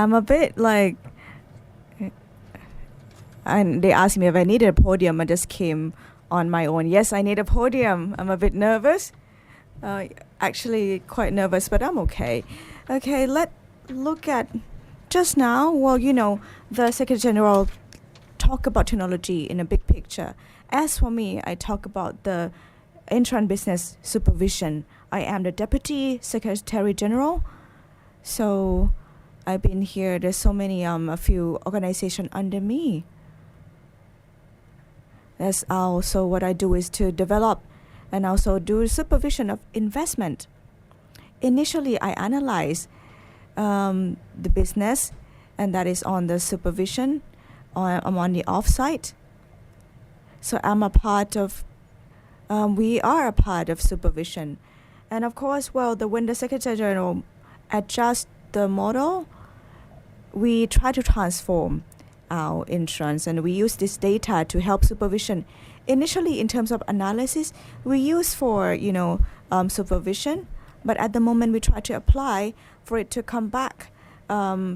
I'm a bit like, and they asked me if I needed a podium. I just came on my own. Yes, I need a podium. I'm a bit nervous. Actually quite nervous, but I'm okay. Okay, let's look at just now. Well, the Secretary General talk about technology in a big picture. As for me, I talk about the Insurance Business Supervision. I am the Deputy Secretary General. So I've been here. There's so many, a few organizations under me. That's also what I do is to develop and also do supervision of investment. Initially, I analyze the business, and that is on the supervision. I'm on the offsite. So I'm a part of, we are a part of supervision. And of course, when the Secretary General adjusts the model, we try to transform our insurance, and we use this data to help supervision. Initially, in terms of analysis, we use for, supervision, but at the moment we try to apply for it to come back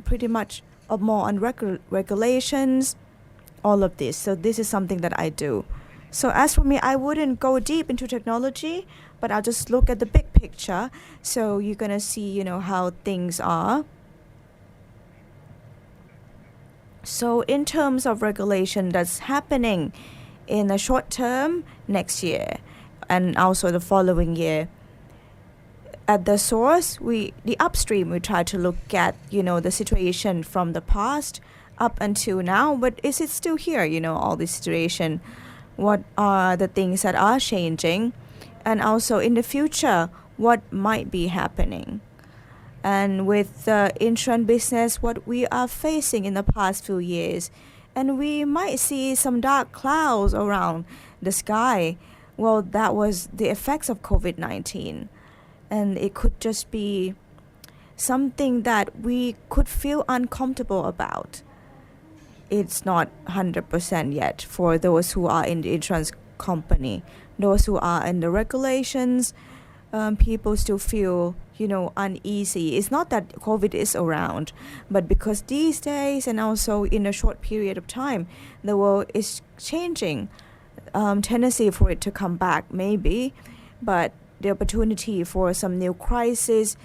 pretty much more on regulations, all of this. So this is something that I do. So as for me, I wouldn't go deep into technology, but I'll just look at the big picture. So you're going to see, how things are. So in terms of regulation that's happening in the short term next year and also the following year, at the source, the upstream, we try to look at, the situation from the past up until now. But is it still here, all this situation? What are the things that are changing? And also in the future, what might be happening? And with the insurance business, what we are facing in the past few years. And we might see some dark clouds around the sky. Well, that was the effects of COVID-19. And it could just be something that we could feel uncomfortable about. It's not 100% yet for those who are in the insurance company. Those who are in the regulations, people still feel, uneasy. It's not that COVID is around, but because these days and also in a short period of time, the world is changing. Tendency for it to come back maybe, but the opportunity for some new crisis,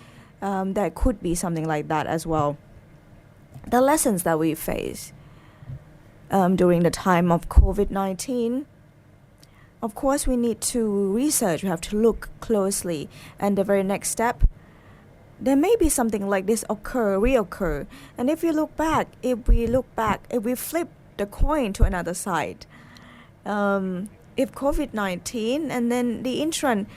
that could be something like that as well. The lessons that we face during the time of COVID-19, of course, we need to research. We have to look closely. And the very next step, there may be something like this reoccur. And if we flip the coin to another side, if COVID-19 and then the insurance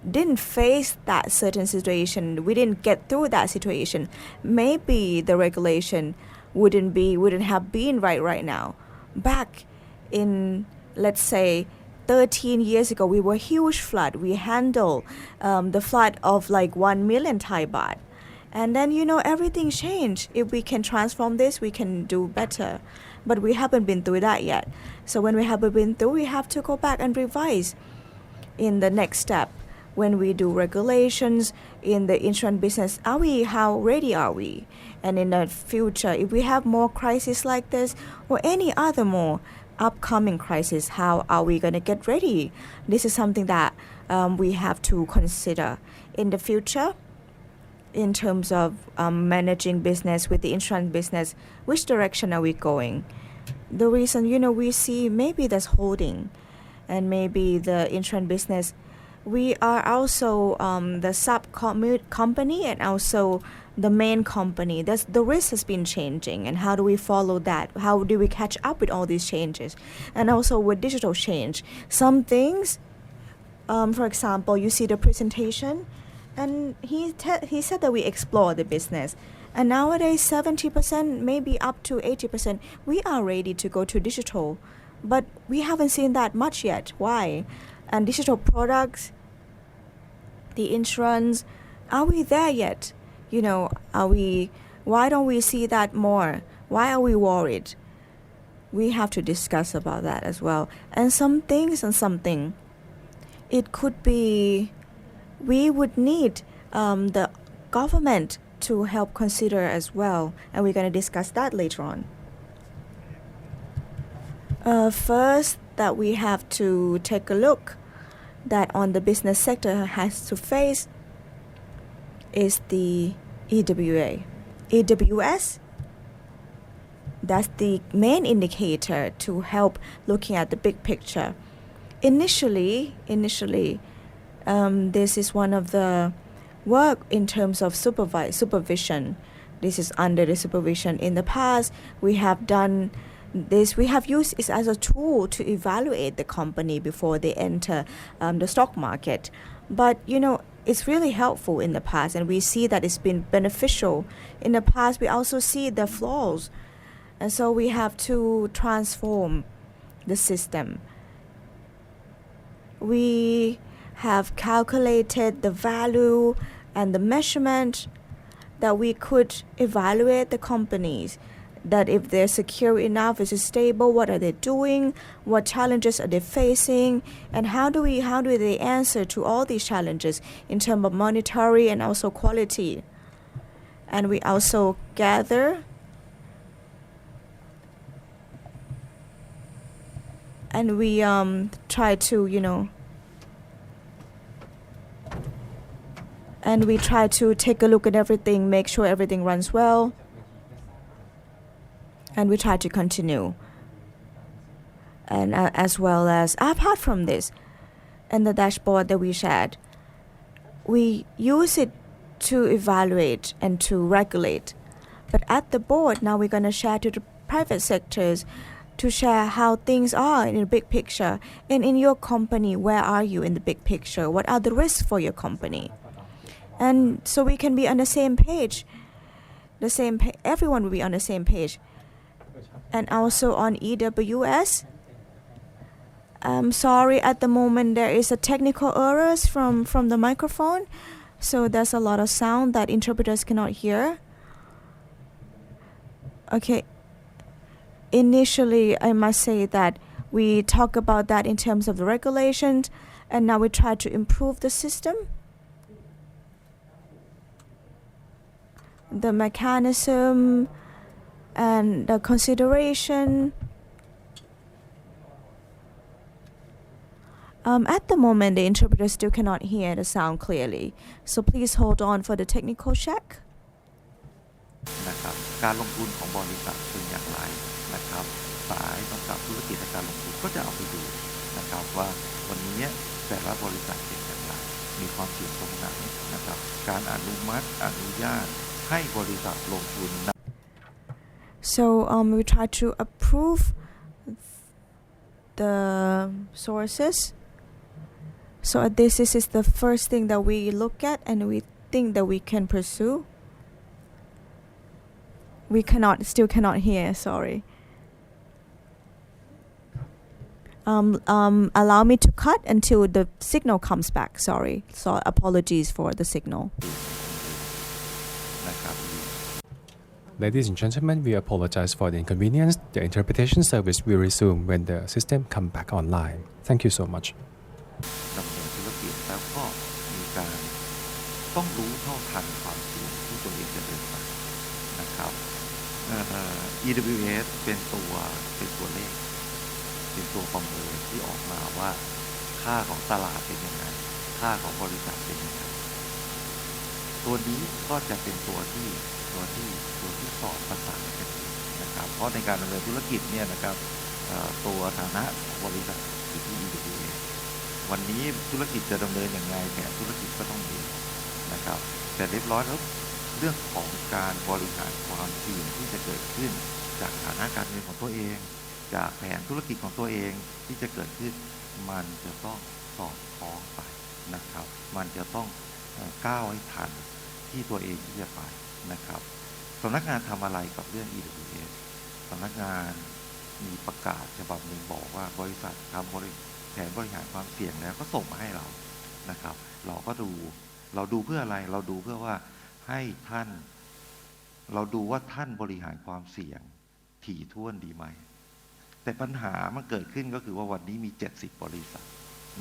didn't face that certain situation, we didn't get through that situation, maybe the regulation wouldn't have been right now. Back in, let's say, 13 years ago, we were huge flood. We handled the flood of like 1 million Thai baht. And then, everything changed. If we can transform this, we can do better. But we haven't been through that yet. So when we haven't been through, we have to go back and revise in the next step. When we do regulations in the insurance business, how ready are we? And in the future, if we have more crises like this or any other more upcoming crisis, how are we going to get ready? This is something that we have to consider in the future in terms of managing business with the insurance business. Which direction are we going? The reason, we see maybe there's holding and maybe the insurance business. We are also the sub-company and also the main company. The risk has been changing, and how do we follow that? How do we catch up with all these changes? And also with digital change, some things, for example, you see the presentation, and he said that we explore the business. And nowadays, 70%, maybe up to 80%, we are ready to go to digital. But we haven't seen that much yet. Why? And digital products, the insurance, are we there yet? Why don't we see that more? Why are we worried? We have to discuss about that as well. And some things and something, it could be, we would need the government to help consider as well, and we're going to discuss that later on. First, that we have to take a look that on the business sector has to face is the EWA. EWS, that's the main indicator to help looking at the big picture. Initially, this is one of the work in terms of supervision. This is under the supervision. In the past, we have done this. We have used it as a tool to evaluate the company before they enter the stock market. But it's really helpful in the past, and we see that it's been beneficial. In the past, we also see the flaws, and so we have to transform the system. We have calculated the value and the measurement that we could evaluate the companies, that if they're secure enough, is it stable, what are they doing, what challenges are they facing, and how do they answer to all these challenges in terms of monetary and also quality. And we also gather and we try to and we try to take a look at everything, make sure everything runs well, and we try to continue. And as well as apart from this, and the dashboard that we shared, we use it to evaluate and to regulate. But at the board, now we're going to share to the private sectors to share how things are in the big picture. And in your company, where are you in the big picture? What are the risks for your company? And so we can be on the same page. Everyone will be on the same page. And also on EWS, I'm sorry, at the moment there is a technical errors from the microphone, so there's a lot of sound that interpreters cannot hear. Okay. Initially, I must say that we talk about that in terms of the regulations, and now we try to improve the system, the mechanism, and the consideration. At the moment, the interpreter still cannot hear the sound clearly, so please hold on for the technical check. นะครับการลงทุนของบริษัทเป็นอย่างไรนะครับสายกำกับธุรกิจในการลงทุนก็จะเอาไปดูนะครับว่าวันนี้แต่ละบริษัทเป็นอย่างไรมีความเสี่ยงตรงไหนนะครับการอนุมัติอนุญาตให้บริษัทลงทุน So we try to approve the sources. So this is the first thing that we look at, and we think that we can pursue. We still cannot hear. Sorry. Allow me to cut until the signal comes back. Sorry. So apologies for the signal. Ladies and gentlemen, we apologize for the inconvenience. The interpretation service will resume when the system comes back online. Thank you so much. ดำเนินธุรกิจแล้วก็มีการต้องรู้เท่าทันความเสี่ยงที่ตัวเองจะเดินไปนะครับEWS เป็นตัวเลขเป็นตัวประเมินที่ออกมาว่าค่าของตลาดเป็นยังไงค่าของบริษัทเป็นยังไงตัวนี้ก็จะเป็นตัวที่สอดประสานกันนะครับเพราะในการดำเนินธุรกิจเนี่ยนะครับตัวฐานะบริษัทอยู่ที่ EWS วันนี้ธุรกิจจะดำเนินอย่างไรแผนธุรกิจก็ต้องมีนะครับแต่เรียบร้อยแล้วเรื่องของการบริหารความเสี่ยงที่จะเกิดขึ้นจากฐานะการเงินของตัวเองจากแผนธุรกิจของตัวเองที่จะเกิดขึ้นมันจะต้องสอดคล้องไปนะครับมันจะต้องก้าวให้ทันที่ตัวเองที่จะไปนะครับสำนักงานทำอะไรกับเรื่อง EWS สำนักงานมีประกาศฉบับหนึ่งบอกว่าบริษัททำแผนบริหารความเสี่ยงแล้วก็ส่งมาให้เรานะครับเราก็ดูเพื่ออะไรเราดูเพื่อว่าให้ท่านเราดูว่าท่านบริหารความเสี่ยงถี่ถ้วนดีไหมแต่ปัญหามันเกิดขึ้นก็คือว่าวันนี้มี70บริษัท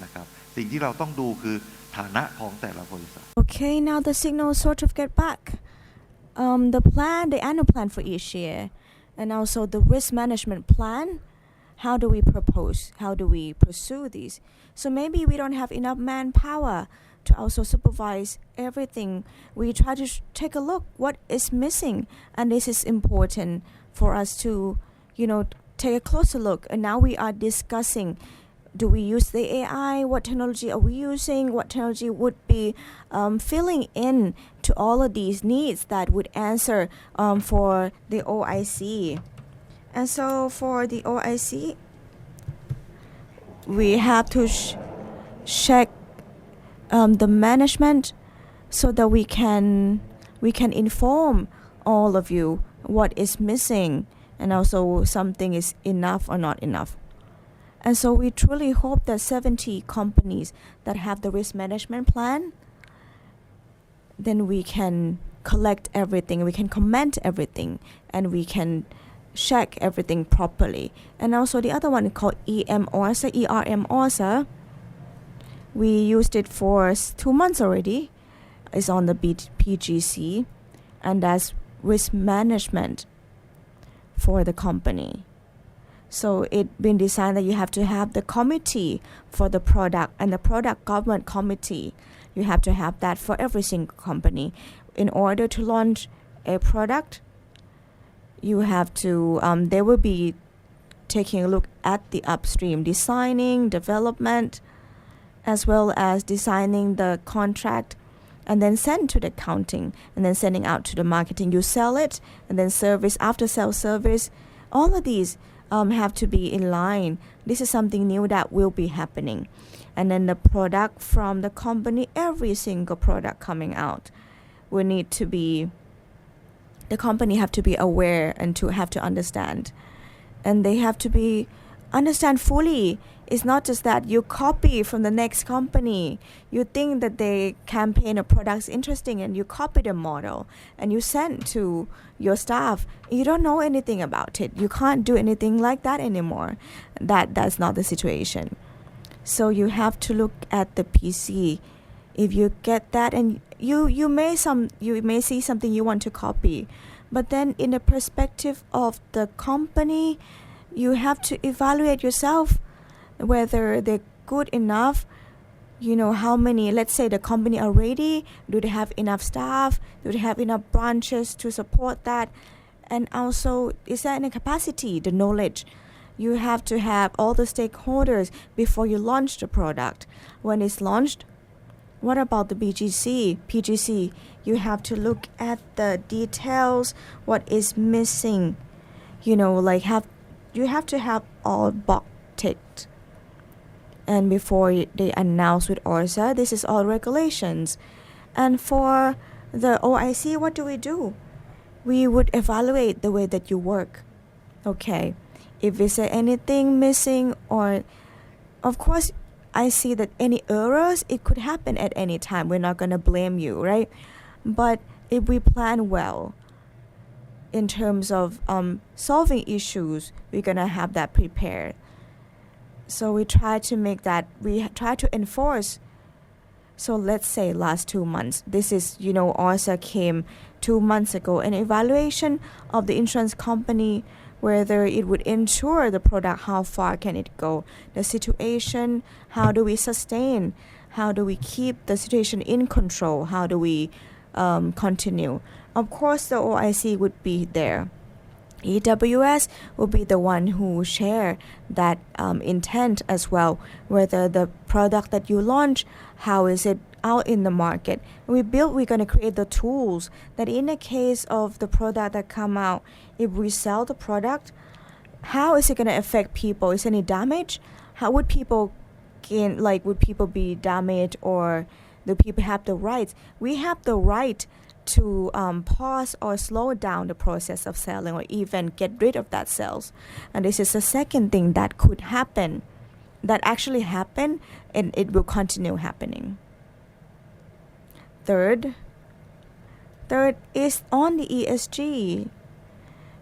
นะครับสิ่งที่เราต้องดูคือฐานะของแต่ละบริษัท Okay, now the signal sort of get back. the annual plan for each year, and also the risk management plan. How do we propose? How do we pursue these? So maybe we don't have enough manpower to also supervise everything. We try to take a look what is missing, and this is important for us to, take a closer look. And now we are discussing, do we use the AI? What technology are we using? What technology would be filling in to all of these needs that would answer for the OIC? And so for the OIC, we have to check the management so that we can inform all of you what is missing, and also something is enough or not enough. And so we truly hope that 70 companies that have the risk management plan, then we can collect everything, we can comment everything, and we can check everything properly. And also the other one called ERM ORSA. We used it for 2 months already. It's on the PGC, and that's risk management for the company. So it's been designed that you have to have the committee for the product and the product government committee. You have to have that for every single company. In order to launch a product, you have to, they will be taking a look at the upstream designing, development, as well as designing the contract, and then send to the accounting, and then sending out to the marketing. You sell it, and then service, after sale service. All of these have to be in line. This is something new that will be happening. And then the product from the company, every single product coming out will need to be, the company have to be aware and to have to understand. And they have to be understand fully. It's not just that you copy from the next company. You think that the campaign or product's interesting and you copy the model and you send to your staff. You don't know anything about it. You can't do anything like that anymore. That's not the situation. So you have to look at the PC. If you get that, and you may see something you want to copy, but then in the perspective of the company, you have to evaluate yourself whether they're good enough. How many, let's say the company are ready, do they have enough staff, do they have enough branches to support that, and also is there any capacity, the knowledge. You have to have all the stakeholders before you launch the product. When it's launched, what about the PGC? You have to look at the details, what is missing. You have to have all box ticked. And before they announce with ORSA, this is all regulations. And for the OIC, what do? We would evaluate the way that you work. Okay, if is there anything missing, or of course, I see that any errors, it could happen at any time. We're not going to blame you, right? But if we plan well in terms of solving issues, we're going to have that prepared. So we try to make that, we try to enforce. So let's say last 2 months, this is, ORSA came 2 months ago, an evaluation of the insurance company, whether it would insure the product, how far can it go, the situation, how do we sustain, how do we keep the situation in control, how do we continue. Of course, the OIC would be there. EWS will be the one who share that intent as well, whether the product that you launch, how is it out in the market. We're going to create the tools that in the case of the product that come out, if we sell the product, how is it going to affect people? Is any damage? How would people gain, would people be damaged, or do people have the rights? We have the right to pause or slow down the process of selling, or even get rid of that sales. And this is the second thing that could happen, that actually happened, and it will continue happening. Third is on the ESG.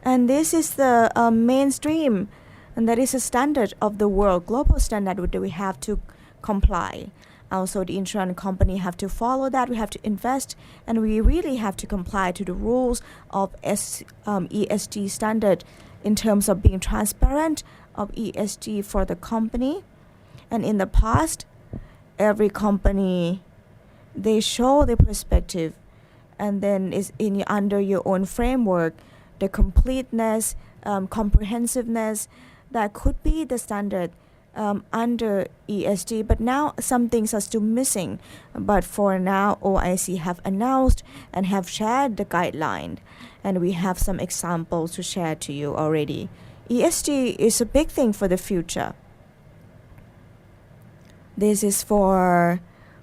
And this is the mainstream, and that is a standard of the world, global standard that we have to comply. Also, the insurance company have to follow that. We have to invest, and we really have to comply to the rules of ESG standard in terms of being transparent of ESG for the company. And in the past, every company, they show their perspective, and then is in under your own framework, the completeness, comprehensiveness, that could be the standard under ESG. But now some things are still missing. But for now, OIC have announced and have shared the guideline, and we have some examples to share to you already. ESG is a big thing for the future. This is for,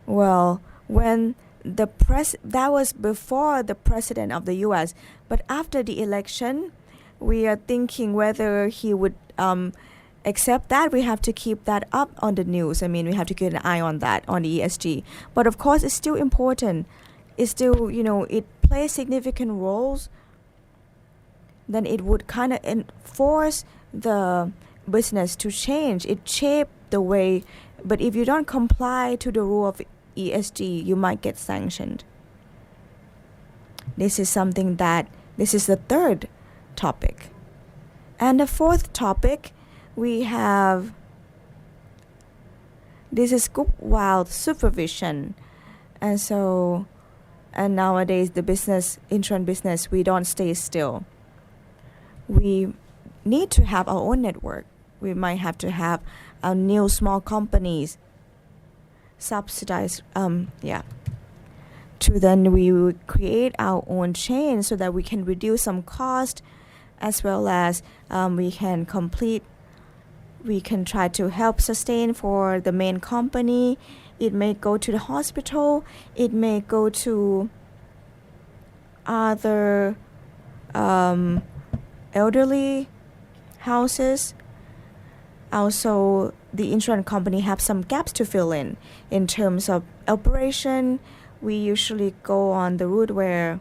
well, when that was before the president of the U.S., but after the election, we are thinking whether he would accept that. We have to keep that up on the news. I mean, we have to keep an eye on that, on the ESG. But of course, it's still important. It's still, it plays significant roles. Then it would kind of enforce the business to change. It shaped the way. But if you don't comply to the rule of ESG, you might get sanctioned. This is the third topic. And the fourth topic, we have, this is group wide supervision. And nowadays the insurance business, we don't stay still. We need to have our own network. We might have to have our new small companies subsidized, to then we will create our own chain so that we can reduce some cost, as well as we can try to help sustain for the main company. It may go to the hospital, it may go to other elderly houses. Also, the insurance company have some gaps to fill in terms of operation. We usually go on the route where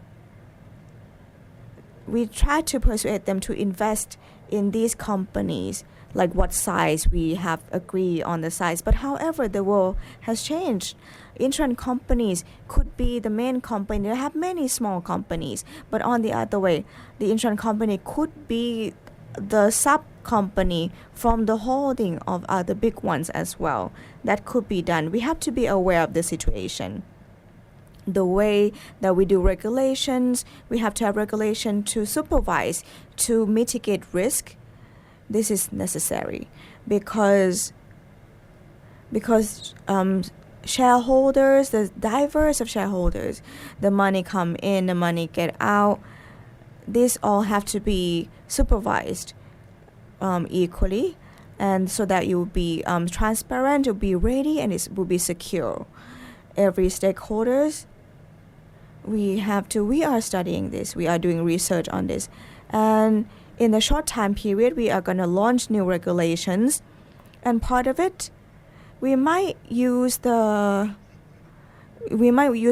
we try to persuade them to invest in these companies, like what size we have agreed on the size. But however, the world has changed. Insurance companies could be the main company. They have many small companies, but on the other way, the insurance company could be the sub company from the holding of other big ones as well. That could be done. We have to be aware of the situation. The way that we do regulations, we have to have regulation to supervise, to mitigate risk. This is necessary because shareholders, the diverse of shareholders, the money come in, the money get out. This all have to be supervised equally, and so that you will be transparent, you'll be ready, and it will be secure. Every stakeholders, we are studying this, we are doing research on this, and in a short time period we are going to launch new regulations, and part of it we might use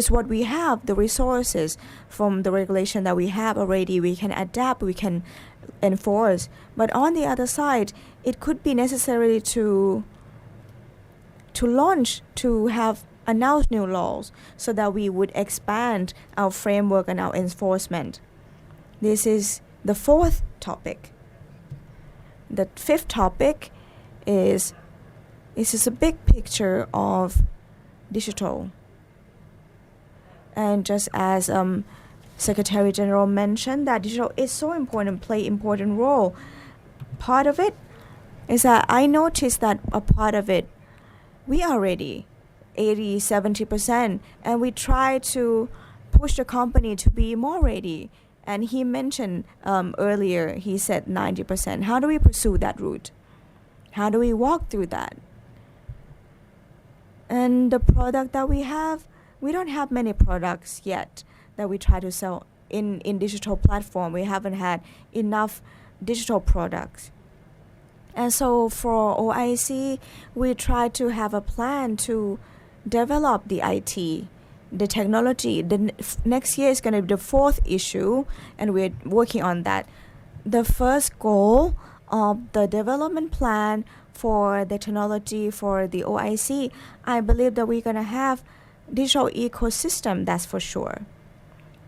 what we have, the resources from the regulation that we have already. We can adapt, we can enforce. But on the other side, it could be necessary to launch, to have announced new laws so that we would expand our framework and our enforcement. This is the fourth topic. The fifth topic is a big picture of digital. And just as Secretary General mentioned, that digital is so important, play important role. Part of it is that I noticed that a part of it, we are ready, 80-70%, and we try to push the company to be more ready. And he mentioned earlier, he said 90%. How do we pursue that route? How do we walk through that? And the product that we have, we don't have many products yet that we try to sell in digital platform. We haven't had enough digital products. And so for OIC, we try to have a plan to develop the IT, the technology. The next year is going to be the fourth issue, and we're working on that. The first goal of the development plan for the technology, for the OIC, I believe that we're going to have digital ecosystem, that's for sure.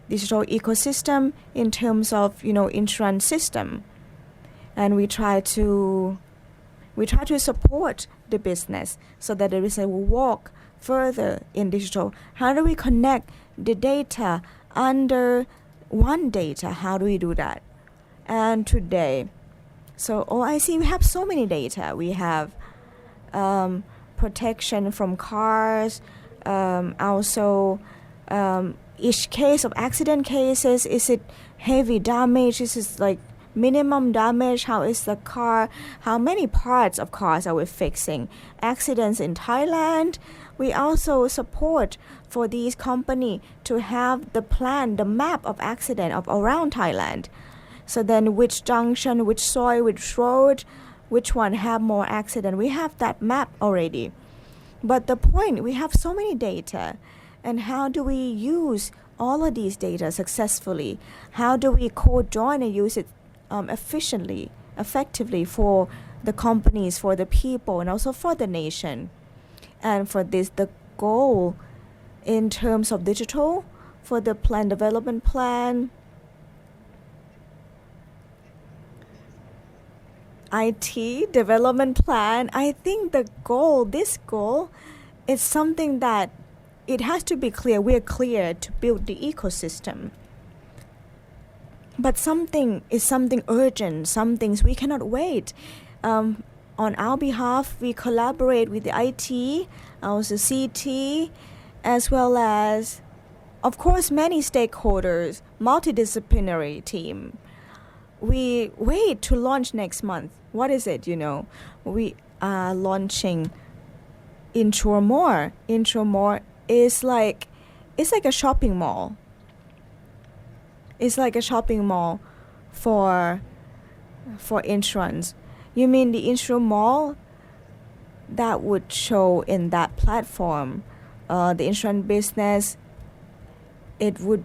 Digital ecosystem in terms of, insurance system. And we try to support the business so that the business will walk further in digital. How do we connect the data under one data? How do we do that? And today, so OIC, we have so many data. We have protection from cars, also each case of accident cases, is it heavy damage, is it like minimum damage, how is the car, how many parts of cars are we fixing, accidents in Thailand. We also support for these companies to have the plan, the map of accident of around Thailand. So then which junction, which soil, which road, which one have more accident, we have that map already. But the point, we have so many data, and how do we use all of these data successfully? How do we co-join and use it efficiently, effectively for the companies, for the people, and also for the nation? And for this, the goal in terms of digital, for the plan development plan, IT development plan, I think this goal is something that it has to be clear. We're clear to build the ecosystem. But something urgent, some things we cannot wait. On our behalf, we collaborate with the IT, also CT, as well as, of course, many stakeholders, multidisciplinary team. We wait to launch next month. What is it, We are launching Insure More. Insure More is like a shopping mall. It's like a shopping mall for insurance. You mean the Insure Mall that would show in that platform, the insurance business, it would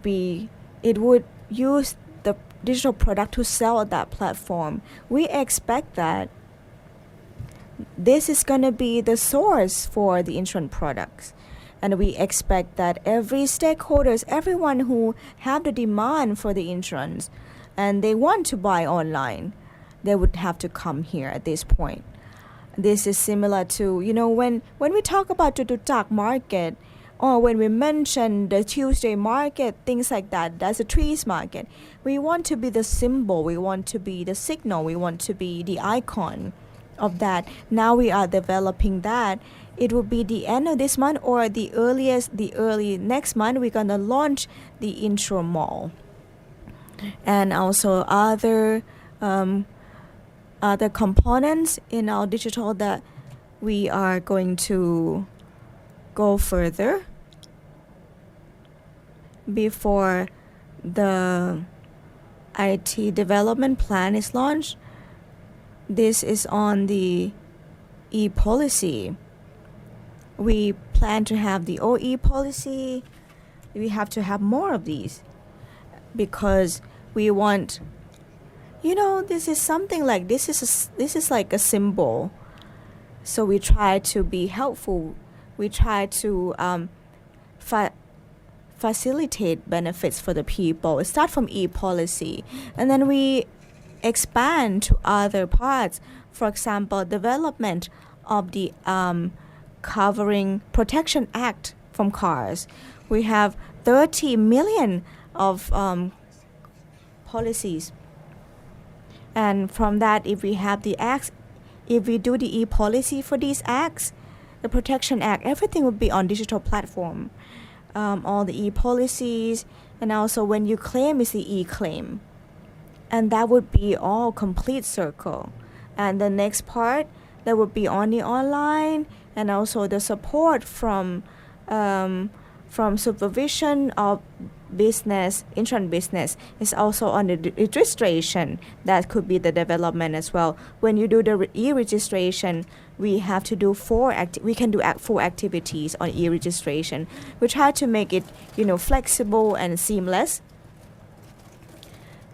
use the digital product to sell at that platform. We expect that this is going to be the source for the insurance products. And we expect that every stakeholders, everyone who have the demand for the insurance and they want to buy online, they would have to come here at this point. This is similar to, when we talk about Tututak market, or when we mention the Tuesday market, things like that, that's a trees market. We want to be the symbol, we want to be the signal, we want to be the icon of that. Now we are developing that. It will be the end of this month or the early next month, we're going to launch the Insure Mall. And also other components in our digital that we are going to go further before the IT development plan is launched. This is on the e-policy. We plan to have the OE policy. We have to have more of these because we want, this is something like this is like a symbol. So we try to be helpful. We try to facilitate benefits for the people. Start from e-policy, and then we expand to other parts. For example, development of the covering Protection Act from cars. We have 30 million of policies, and from that, if we have the acts, if we do the e-policy for these acts, the Protection Act, everything would be on digital platform. All the e-policies, and also when you claim is the e-claim. And that would be all complete circle. And the next part, that would be on the online, and also the support from supervision of business, insurance business is also on the registration. That could be the development as well. When you do the e-registration, we have to do we can do 4 activities on e-registration. We try to make it, flexible and seamless.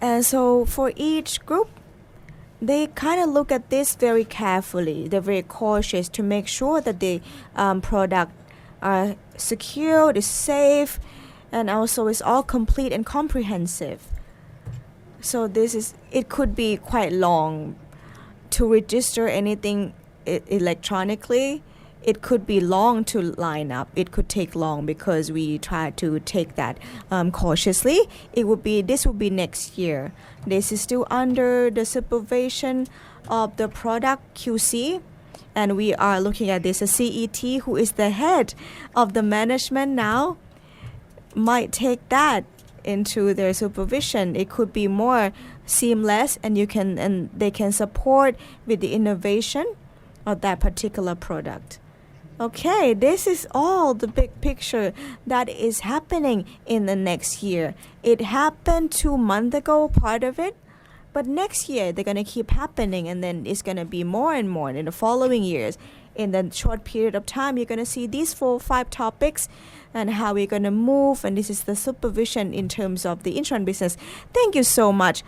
And so for each group, they kind of look at this very carefully. They're very cautious to make sure that the product are secure, is safe, and also is all complete and comprehensive. So it could be quite long to register anything electronically. It could be long to line up. It could take long because we try to take that cautiously. This would be next year. This is still under the supervision of the product QC, and we are looking at this. A CET, who is the head of the management now, might take that into their supervision. It could be more seamless, and they can support with the innovation of that particular product. Okay, this is all the big picture that is happening in the next year. It happened 2 months ago, part of it, but next year they're going to keep happening, and then it's going to be more and more in the following years. In the short period of time, you're going to see these 4 or 5 topics and how we're going to move, and this is the supervision in terms of the insurance business. Thank you so much.